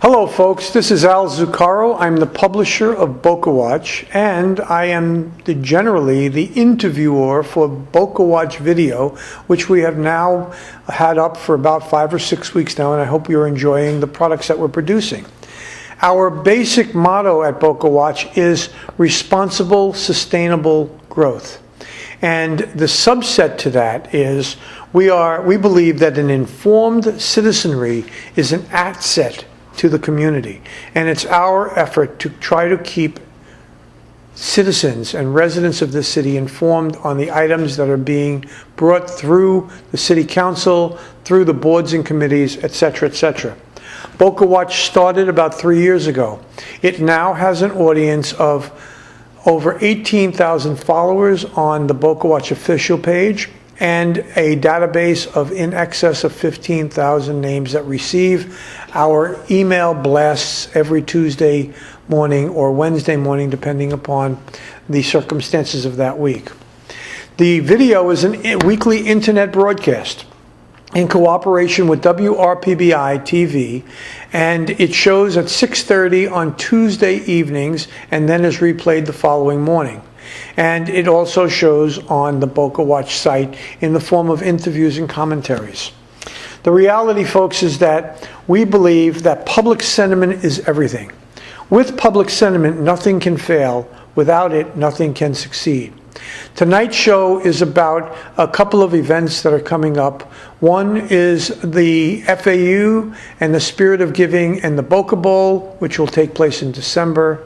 Hello folks, this is Al Zuccaro. I'm the publisher of BocaWatch, and I am generally the interviewer for BocaWatch Video, which we have now had up for about 5 or 6 weeks now, and I hope you're enjoying the products that we're producing. Our basic motto at BocaWatch is responsible, sustainable growth. And the subset to that is we believe that an informed citizenry is an asset to the community, and it's our effort to try to keep citizens and residents of this city informed on the items that are being brought through the city council, through the boards and committees, etc., etc. BocaWatch started about 3 years ago. It now has an audience of over 18,000 followers on the BocaWatch official page, and a database of in excess of 15,000 names that receive our email blasts every Tuesday morning or Wednesday morning, depending upon the circumstances of that week. The video is a weekly internet broadcast in cooperation with WRPBI TV, and it shows at 6:30 on Tuesday evenings and then is replayed the following morning. And it also shows on the BocaWatch site in the form of interviews and commentaries. The reality, folks, is that we believe that public sentiment is everything. With public sentiment, nothing can fail. Without it, nothing can succeed. Tonight's show is about a couple of events that are coming up. One is the FAU and the Spirit of Giving and the Boca Bowl, which will take place in December.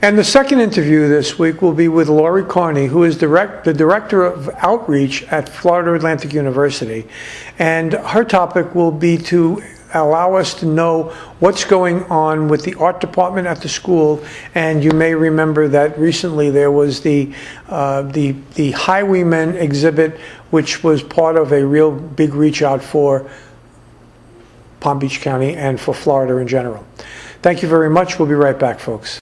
And the second interview this week will be with Lori Carney, who is the Director of Outreach at Florida Atlantic University. And her topic will be to allow us to know what's going on with the art department at the school. And you may remember that recently there was the Highwaymen exhibit, which was part of a real big reach out for Palm Beach County and for Florida in general. Thank you very much. We'll be right back, folks.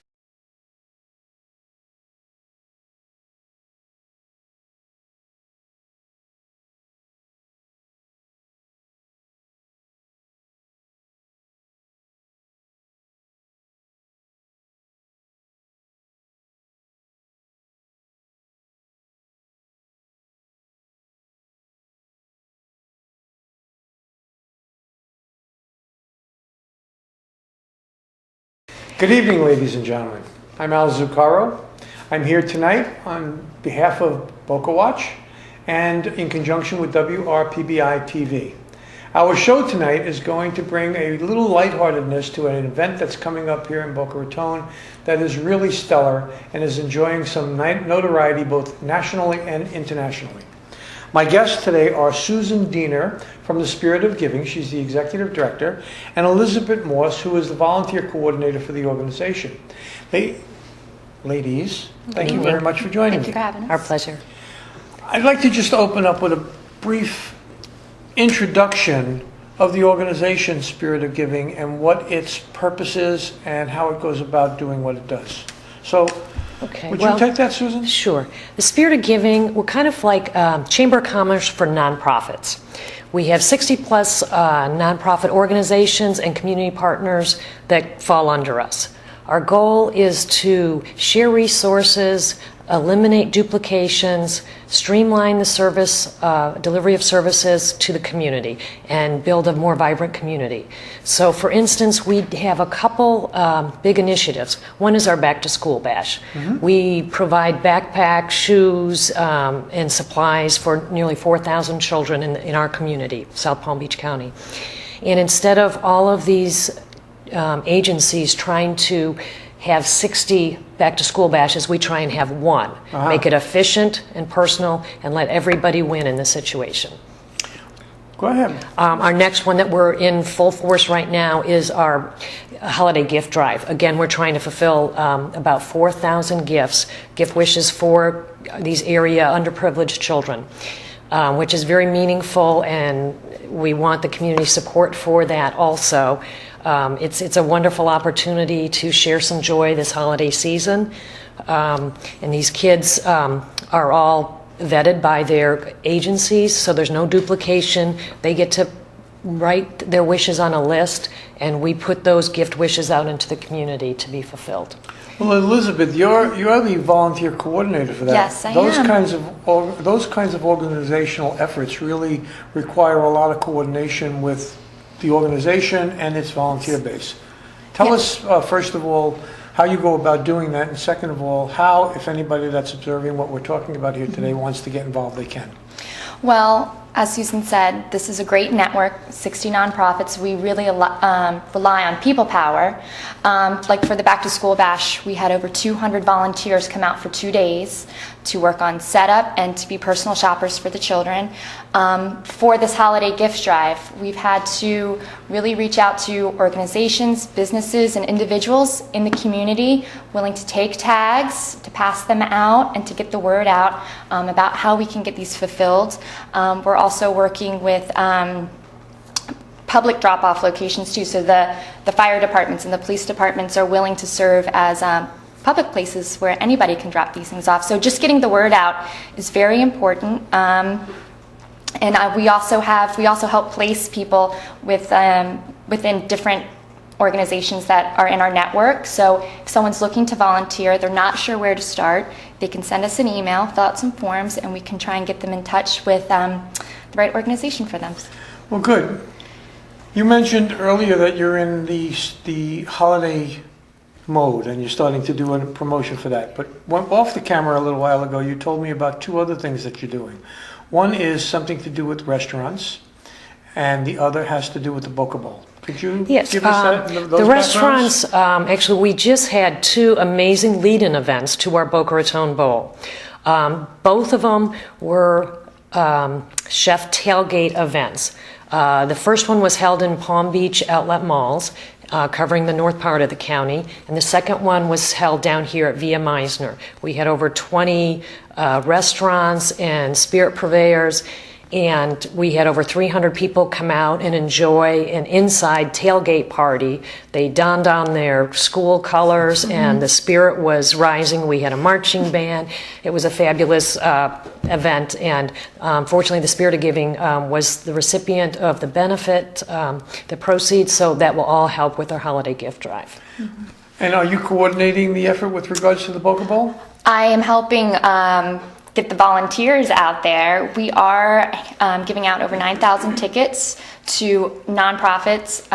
Good evening, ladies and gentlemen. I'm Al Zuccaro. I'm here tonight on behalf of BocaWatch and in conjunction with WRPBI TV. Our show tonight is going to bring a little lightheartedness to an event that's coming up here in Boca Raton that is really stellar and is enjoying some notoriety both nationally and internationally. My guests today are Susan Diener from the Spirit of Giving, she's the Executive Director, and Elizabeth Morse, who is the Volunteer Coordinator for the organization. Ladies, thank you very much for joining me. Thank you for having us. Our pleasure. I'd like to just open up with a brief introduction of the organization Spirit of Giving and what its purpose is and how it goes about doing what it does. So, would you take that, Susan? Sure. The Spirit of Giving, we're kind of like Chamber of Commerce for nonprofits. We have 60 plus nonprofit organizations and community partners that fall under us. Our goal is to share resources, eliminate duplications, streamline the service, delivery of services to the community, and build a more vibrant community. So for instance, we have a couple big initiatives. One is our Back to School Bash. Mm-hmm. We provide backpacks, shoes, and supplies for nearly 4,000 children in our community, South Palm Beach County. And instead of all of these agencies trying to have 60 back-to-school bashes, we try and have one. Uh-huh. Make it efficient and personal and let everybody win in this situation. Go ahead. Our next one that we're in full force right now is our holiday gift drive. Again, we're trying to fulfill about 4,000 gifts, gift wishes for these area underprivileged children, which is very meaningful, and we want the community support for that also. It's a wonderful opportunity to share some joy this holiday season. And these kids are all vetted by their agencies, so there's no duplication. They get to write their wishes on a list, and we put those gift wishes out into the community to be fulfilled. Well, Elizabeth, you're the volunteer coordinator for that. Yes, I those am. Those kinds of organizational efforts really require a lot of coordination with the organization and its volunteer base. Tell us, first of all, how you go about doing that, and second of all, how, if anybody that's observing what we're talking about here today wants to get involved, they can. Well, as Susan said, this is a great network, 60 nonprofits. We really rely on people power. Like for the Back to School Bash, we had over 200 volunteers come out for 2 days to work on setup and to be personal shoppers for the children. For this holiday gift drive, we've had to really reach out to organizations, businesses, and individuals in the community willing to take tags, to pass them out, and to get the word out about how we can get these fulfilled. We're also working with public drop-off locations too, so the fire departments and the police departments are willing to serve as public places where anybody can drop these things off. So just getting the word out is very important. And we also help place people within different organizations that are in our network. So if someone's looking to volunteer, they're not sure where to start, they can send us an email, fill out some forms, and we can try and get them in touch with the right organization for them. Well, good. You mentioned earlier that you're in the holiday mode and you're starting to do a promotion for that. But off the camera a little while ago, you told me about two other things that you're doing. One is something to do with restaurants, and the other has to do with the Boca Bowl. Could you give us those the restaurants, actually, we just had two amazing lead-in events to our Boca Raton Bowl. Both of them were chef tailgate events. The first one was held in Palm Beach Outlet Malls, covering the north part of the county, and the second one was held down here at Via Meisner. We had over 20 restaurants and spirit purveyors, and we had over 300 people come out and enjoy an inside tailgate party. They donned on their school colors, and the spirit was rising. We had a marching band. It was a fabulous event, and fortunately the Spirit of Giving was the recipient of the benefit, the proceeds, so that will all help with our holiday gift drive. And are you coordinating the effort with regards to the Boca Bowl? I am helping get the volunteers out there. We are giving out over 9,000 tickets to nonprofits,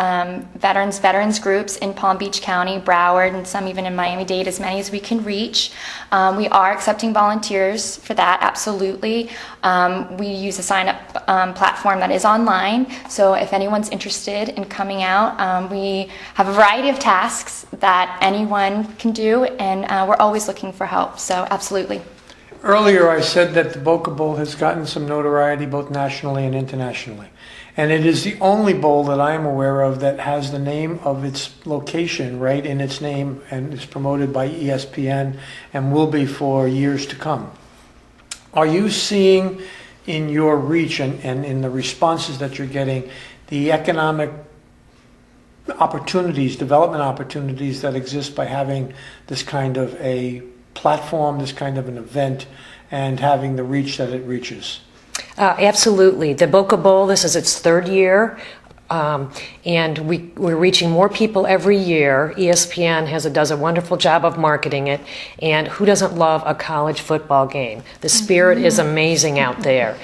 veterans groups in Palm Beach County, Broward, and some even in Miami-Dade, as many as we can reach. We are accepting volunteers for that, absolutely. We use a sign-up platform that is online, so if anyone's interested in coming out, we have a variety of tasks that anyone can do, and we're always looking for help, so absolutely. Earlier I said that the Boca Bowl has gotten some notoriety both nationally and internationally. And it is the only bowl that I am aware of that has the name of its location right in its name and is promoted by ESPN and will be for years to come. Are you seeing in your reach and in the responses that you're getting the economic opportunities, development opportunities that exist by having this kind of a platform, this kind of an event, and having the reach that it reaches? Absolutely. The Boca Bowl, this is its third year, and we're reaching more people every year. ESPN does a wonderful job of marketing it, and who doesn't love a college football game? The spirit is amazing out there.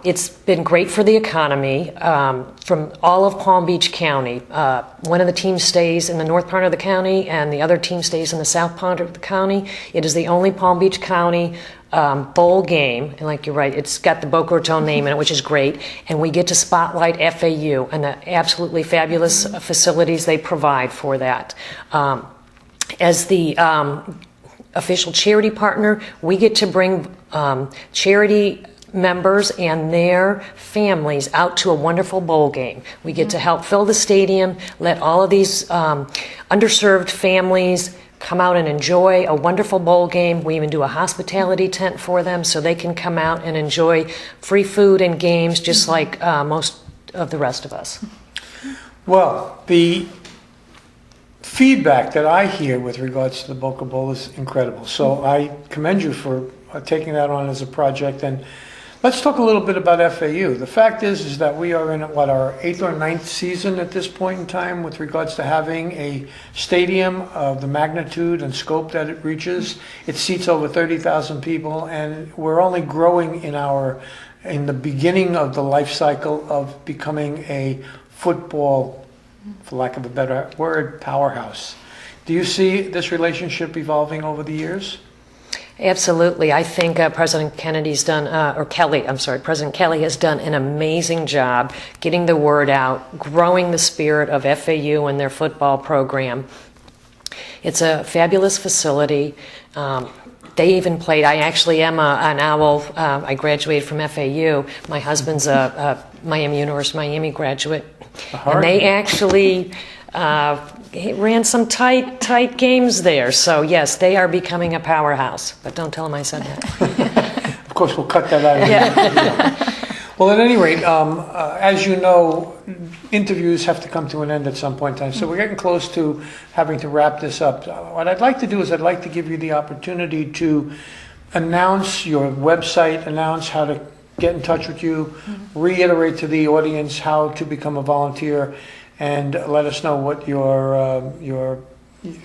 It's been great for the economy from all of Palm Beach County. One of the teams stays in the north part of the county and the other team stays in the south part of the county. It is the only Palm Beach County bowl game, and like you're right, it's got the Boca Raton name in it, which is great, and we get to spotlight FAU and the absolutely fabulous facilities they provide for that. As the official charity partner, we get to bring charity members and their families out to a wonderful bowl game. We get to help fill the stadium, let all of these underserved families come out and enjoy a wonderful bowl game. We even do a hospitality tent for them so they can come out and enjoy free food and games just like most of the rest of us. Well, the feedback that I hear with regards to the Boca Bowl is incredible. So I commend you for taking that on as a project. And Let's talk a little bit about FAU. The fact is that we are in, what, our 8th or 9th season at this point in time with regards to having a stadium of the magnitude and scope that it reaches. It seats over 30,000 people, and we're only growing in the beginning of the life cycle of becoming a football, for lack of a better word, powerhouse. Do you see this relationship evolving over the years? Absolutely. I think President President Kelly has done an amazing job getting the word out, growing the spirit of FAU and their football program. It's a fabulous facility. They even played, I actually am an owl. I graduated from FAU. My husband's a University of Miami graduate. And they actually ran some tight games there. So yes, they are becoming a powerhouse. But don't tell them I said that. Of course, we'll cut that out. Yeah. Well, at any rate, as you know, interviews have to come to an end at some point in time. So we're getting close to having to wrap this up. What I'd like to do is I'd like to give you the opportunity to announce your website, announce how to get in touch with you, reiterate to the audience how to become a volunteer, and let us know what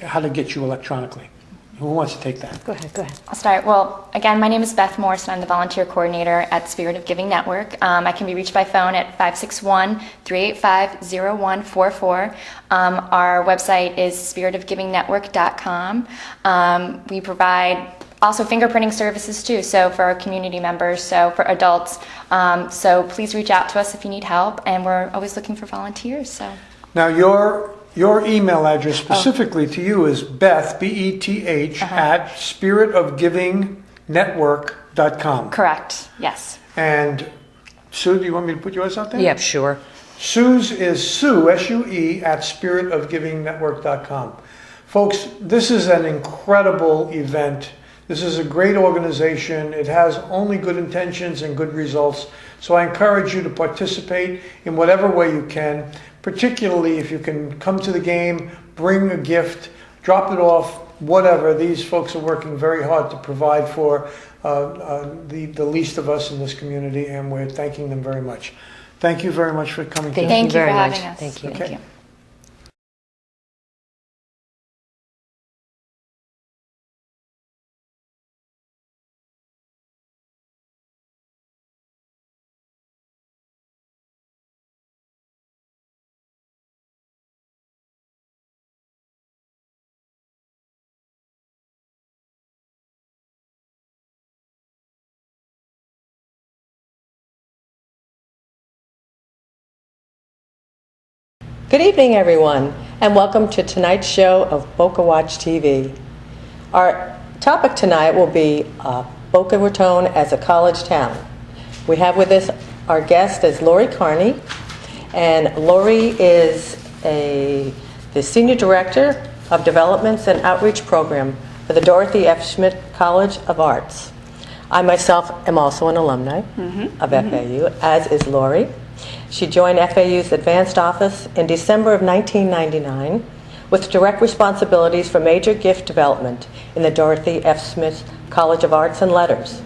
how to get you electronically. Who wants to take that? Go ahead. I'll start. Well, again, my name is Beth Morse, and I'm the volunteer coordinator at Spirit of Giving Network. I can be reached by phone at 561-385-0144. Our website is spiritofgivingnetwork.com. We provide also fingerprinting services too, so for our community members, so for adults. So please reach out to us if you need help, and we're always looking for volunteers. So now your email address specifically to you is Beth, B-E-T-H, at spiritofgivingnetwork.com. correct. Yes. And Sue, do you want me to put yours out there? Yep, sure. Sue's is Sue, S-U-E, at spiritofgivingnetwork.com. Folks, this is an incredible event. This is a great organization. It has only good intentions and good results. So I encourage you to participate in whatever way you can, particularly if you can come to the game, bring a gift, drop it off, whatever. These folks are working very hard to provide for the least of us in this community, and we're thanking them very much. Thank you very much for coming. Thank you very for much. having us. Thank you. Thank you. Good evening, everyone, and welcome to tonight's show of BocaWatch TV. Our topic tonight will be Boca Raton as a college town. We have with us our guest is Lori Carney, and Lori is the Senior Director of Developments and Outreach Program for the Dorothy F. Schmidt College of Arts. I myself am also an alumni of FAU, as is Lori. She joined FAU's Advanced Office in December of 1999 with direct responsibilities for major gift development in the Dorothy F. Smith College of Arts and Letters.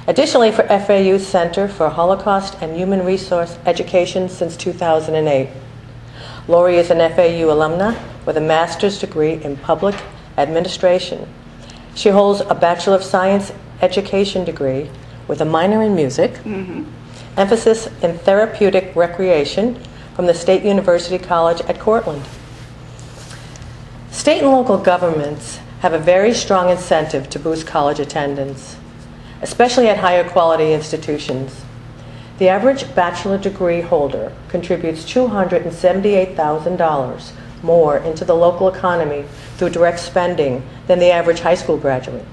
Additionally, for FAU's Center for Holocaust and Human Resource Education since 2008. Lori is an FAU alumna with a master's degree in public administration. She holds a Bachelor of Science Education degree with a minor in music, emphasis in therapeutic recreation from the State University College at Cortland. State and local governments have a very strong incentive to boost college attendance, especially at higher quality institutions. The average bachelor degree holder contributes $278,000 more into the local economy through direct spending than the average high school graduate.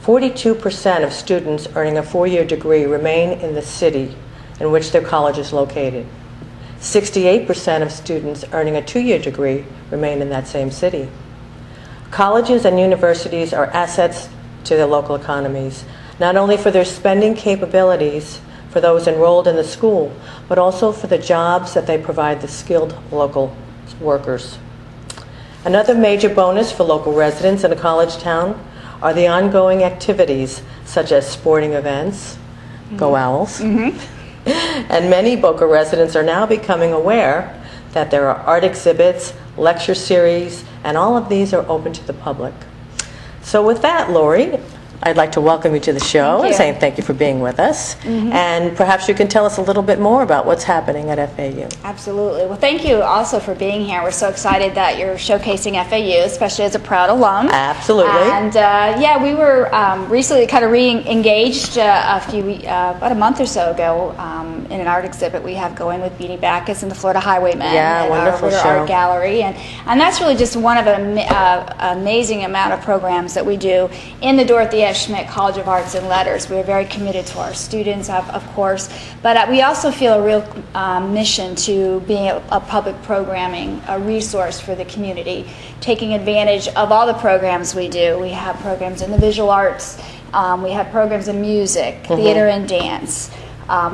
42% of students earning a four-year degree remain in the city in which their college is located. 68% of students earning a two-year degree remain in that same city. Colleges and universities are assets to their local economies, not only for their spending capabilities for those enrolled in the school, but also for the jobs that they provide the skilled local workers. Another major bonus for local residents in a college town are the ongoing activities such as sporting events, Go Owls. And many Boca residents are now becoming aware that there are art exhibits, lecture series, and all of these are open to the public. So with that, Lori, I'd like to welcome you to the show and say thank you for being with us. And perhaps you can tell us a little bit more about what's happening at FAU. Absolutely. Well, thank you also for being here. We're so excited that you're showcasing FAU, especially as a proud alum. Absolutely. And yeah, we were recently kind of re-engaged about a month or so ago in an art exhibit we have going with Beanie Backus and the Florida Highwaymen Yeah, at wonderful our Ritter show. Art Gallery. And that's really just one of an amazing amount of programs that we do in the Dorothy S. Schmidt College of Arts and Letters. We are very committed to our students, of course, but we also feel a real mission to being a public programming, a resource for the community, taking advantage of all the programs we do. We have programs in the visual arts, we have programs in music, theater and dance.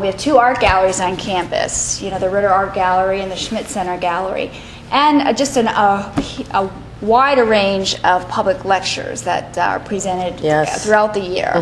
We have 2 art galleries on campus, you know, the Ritter Art Gallery and the Schmidt Center Gallery, and just a wider range of public lectures that are presented throughout the year.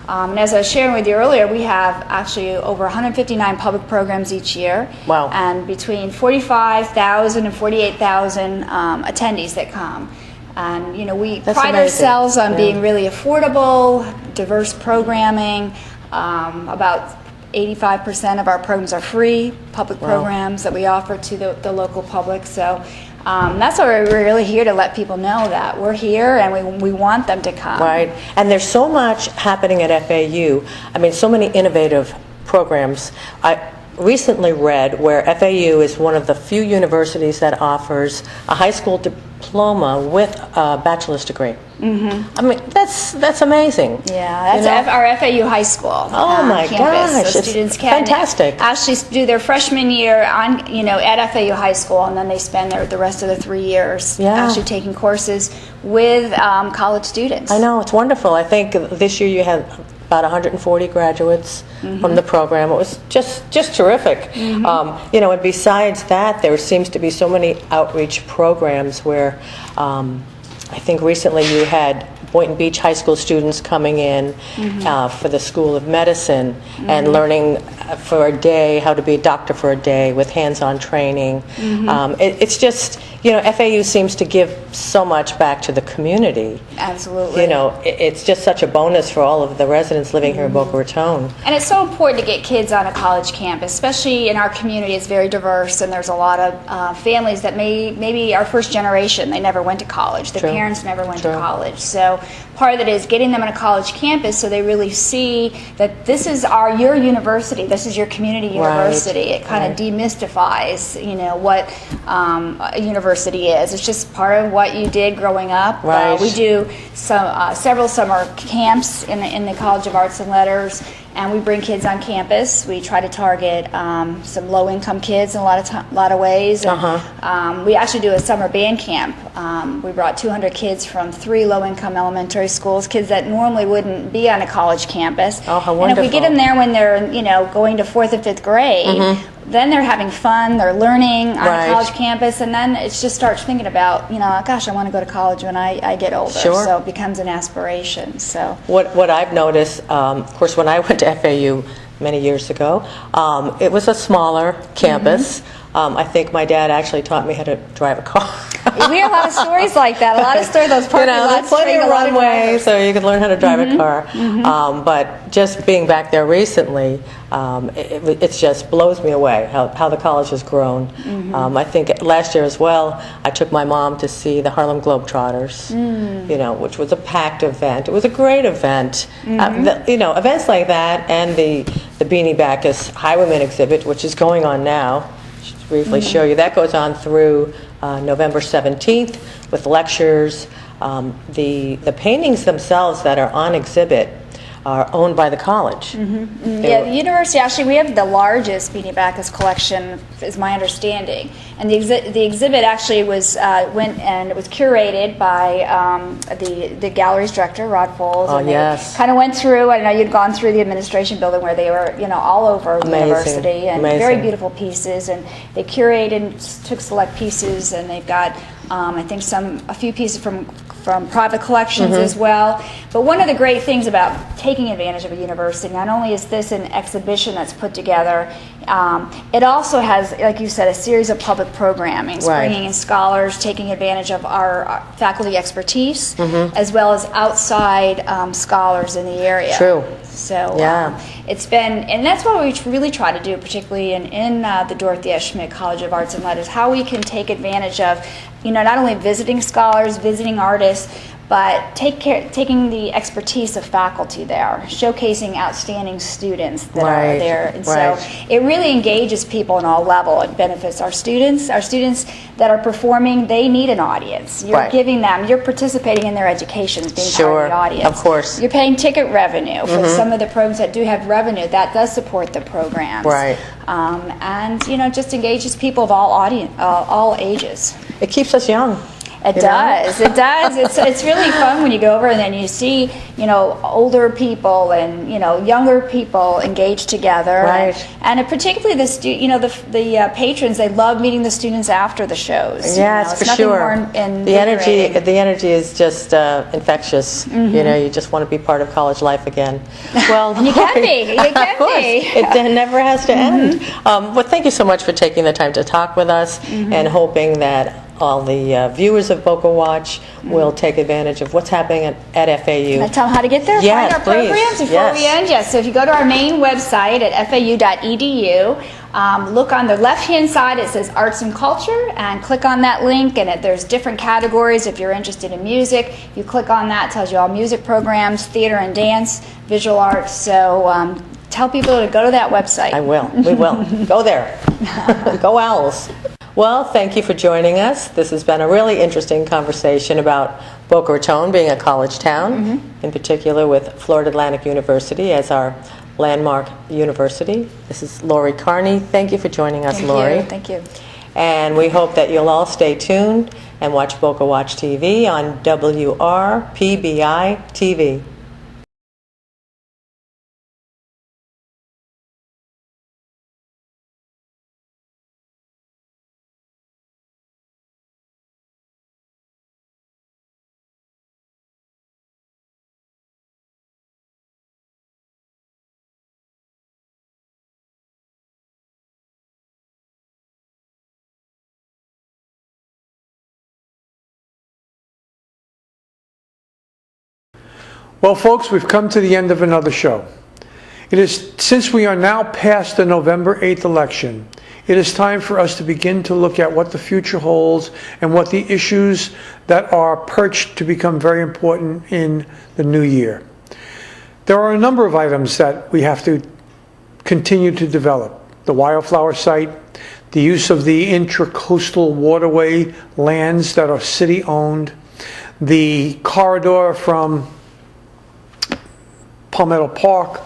And as I was sharing with you earlier, we have actually over 159 public programs each year. Wow. And between 45,000 and 48,000 attendees that come. And you know, we That's pride amazing. ourselves on being really affordable, diverse programming. About 85% of our programs are free, public programs that we offer to the local public. So that's why we're really here to let people know that we're here and we want them to come. Right. And there's so much happening at FAU. I mean, so many innovative programs. I recently read where FAU is one of the few universities that offers a high school diploma with a bachelor's degree. I mean, that's amazing. Yeah, that's our FAU high school. Oh my campus. gosh, So it's students can fantastic. actually do their freshman year on, at FAU high school, and then they spend the rest of the 3 years actually taking courses with college students. I know, it's wonderful. I think this year you had about 140 graduates from the program. It was just terrific. And besides that, there seems to be so many outreach programs where I think recently you had Boynton Beach High School students coming in for the School of Medicine and learning for a day how to be a doctor for a day with hands-on training. It's just, FAU seems to give so much back to the community. Absolutely. It's just such a bonus for all of the residents living here in Boca Raton. And it's so important to get kids on a college campus, especially in our community. It's very diverse, and there's a lot of families that maybe our first generation, they never went to college. Their parents never went to college. So part of it is getting them on a college campus so they really see that this is your university, this is your community university. It kind of demystifies, what a university is. It's just part of what you did growing up. We do several summer camps in the College of Arts and Letters, and we bring kids on campus. We try to target some low-income kids in a lot of ways. And, we actually do a summer band camp. We brought 200 kids from 3 low-income elementary schools, kids that normally wouldn't be on a college campus. Oh, how and if we wonderful. get them there when they're going to 4th and 5th grade, then they're having fun, they're learning on a college campus, and then it just starts thinking about, gosh, I want to go to college when I get older. So it becomes an aspiration. So What I've noticed, of course, when I went to FAU many years ago, it was a smaller campus. I think my dad actually taught me how to drive a car. we hear a lot of stories like that. A lot of stories, those parking lots plenty train of a lot of runway, drivers. so you can learn how to drive a car. But just being back there recently, it just blows me away how the college has grown. I think last year as well, I took my mom to see the Harlem Globetrotters, which was a packed event. It was a great event. Events like that, and the Beanie Backus Highwayman exhibit, which is going on now. Briefly show you. That goes on through November 17th with lectures. The paintings themselves that are on exhibit are owned by the college. Yeah, the university, actually, we have the largest Beanie Backus collection, is my understanding. And the exhibit actually was it was curated by the gallery's director, Rod Foles. Oh, and yes. Kind of went through, I know you'd gone through the administration building where they were, all over the university, and very beautiful pieces. And they curated and took select pieces, and they've got, I think, a few pieces from from private collections as well. But one of the great things about taking advantage of a university, not only is this an exhibition that's put together, it also has, like you said, a series of public programming, bringing in scholars, taking advantage of our faculty expertise, as well as outside scholars in the area. True. So Yeah. it's been, and that's what we really try to do, particularly in the Dorothy S. Schmidt College of Arts and Letters, how we can take advantage of, not only visiting scholars, visiting artists, but taking the expertise of faculty there, showcasing outstanding students that are there. And so it really engages people on all levels. It benefits our students. Our students that are performing, they need an audience. You're giving them, you're participating in their education, being part of the audience. Of course. You're paying ticket revenue for some of the programs that do have revenue. That does support the programs. And, just engages people of all ages. It keeps us young. It does. It does. It's really fun when you go over and then you see, older people and, younger people engaged together. And particularly the patrons, they love meeting the students after the shows. Yes, for sure. The energy is just infectious. You just want to be part of college life again. Well, and you can be. You can be. It never has to end. Well, thank you so much for taking the time to talk with us, and hoping that all the viewers of BocaWatch will take advantage of what's happening at FAU. Can I tell them how to get there? Yes, Find our programs before we end? Yes. So if you go to our main website at fau.edu, look on the left-hand side, it says Arts and Culture, and click on that link, and there's different categories. If you're interested in music, you click on that, it tells you all music programs, theater and dance, visual arts. So tell people to go to that website. I will. We will. Go there. Go Owls. Well, thank you for joining us. This has been a really interesting conversation about Boca Raton being a college town, in particular with Florida Atlantic University as our landmark university. This is Lori Carney. Thank you for joining us, Lori. Thank you. And we hope that you'll all stay tuned and watch BocaWatch TV on WRPBI TV. Well, folks, we've come to the end of another show. Since we are now past the November 8th election, it is time for us to begin to look at what the future holds and what the issues that are perched to become very important in the new year. There are a number of items that we have to continue to develop. The wildflower site, the use of the intracoastal waterway lands that are city-owned, the corridor from Palmetto Park,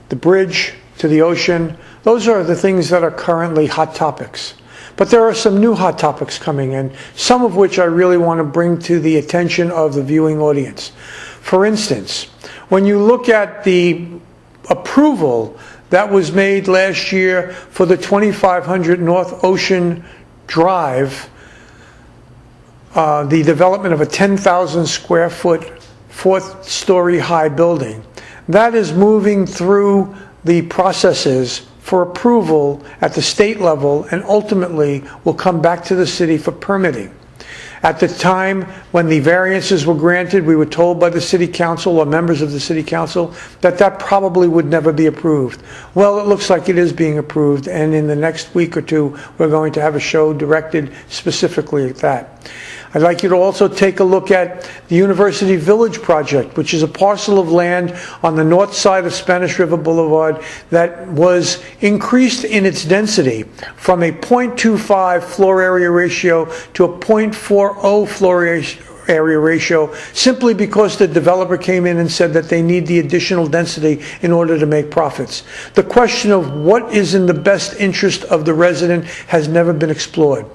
the bridge to the ocean. Those are the things that are currently hot topics. But there are some new hot topics coming in, some of which I really want to bring to the attention of the viewing audience. For instance, when you look at the approval that was made last year for the 2500 North Ocean Drive, the development of a 10,000 square foot, 4th-story high building, that is moving through the processes for approval at the state level and ultimately will come back to the city for permitting. At the time when the variances were granted, we were told by the city council or members of the city council that that probably would never be approved. Well, it looks like it is being approved, and in the next week or two, we're going to have a show directed specifically at that. I'd like you to also take a look at the University Village project, which is a parcel of land on the north side of Spanish River Boulevard that was increased in its density from a 0.25 floor area ratio to a 0.40 floor area ratio simply because the developer came in and said that they need the additional density in order to make profits. The question of what is in the best interest of the resident has never been explored.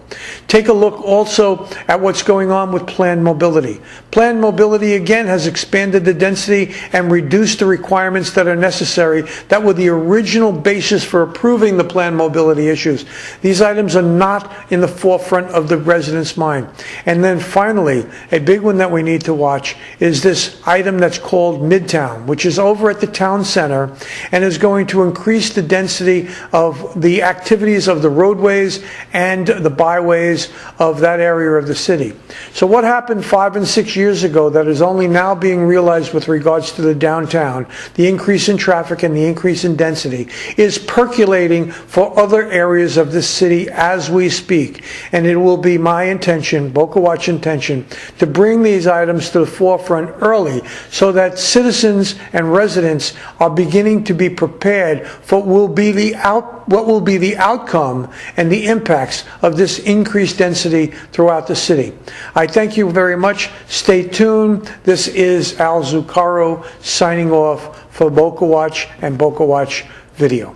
Take a look also at what's going on with planned mobility. Planned mobility again has expanded the density and reduced the requirements that are necessary that were the original basis for approving the planned mobility issues. These items are not in the forefront of the resident's mind. And then finally, A big one that we need to watch is this item that's called Midtown, which is over at the town center and is going to increase the density of the activities of the roadways and the byways of that area of the city. So what happened 5 and 6 years ago that is only now being realized with regards to the downtown, the increase in traffic and the increase in density, is percolating for other areas of the city as we speak. And it will be my intention, BocaWatch intention, to bring these items to the forefront early so that citizens and residents are beginning to be prepared for what will be the outcome and the impacts of this increased density throughout the city. I thank you very much. Stay tuned. This is Al Zuccaro signing off for BocaWatch and BocaWatch Video.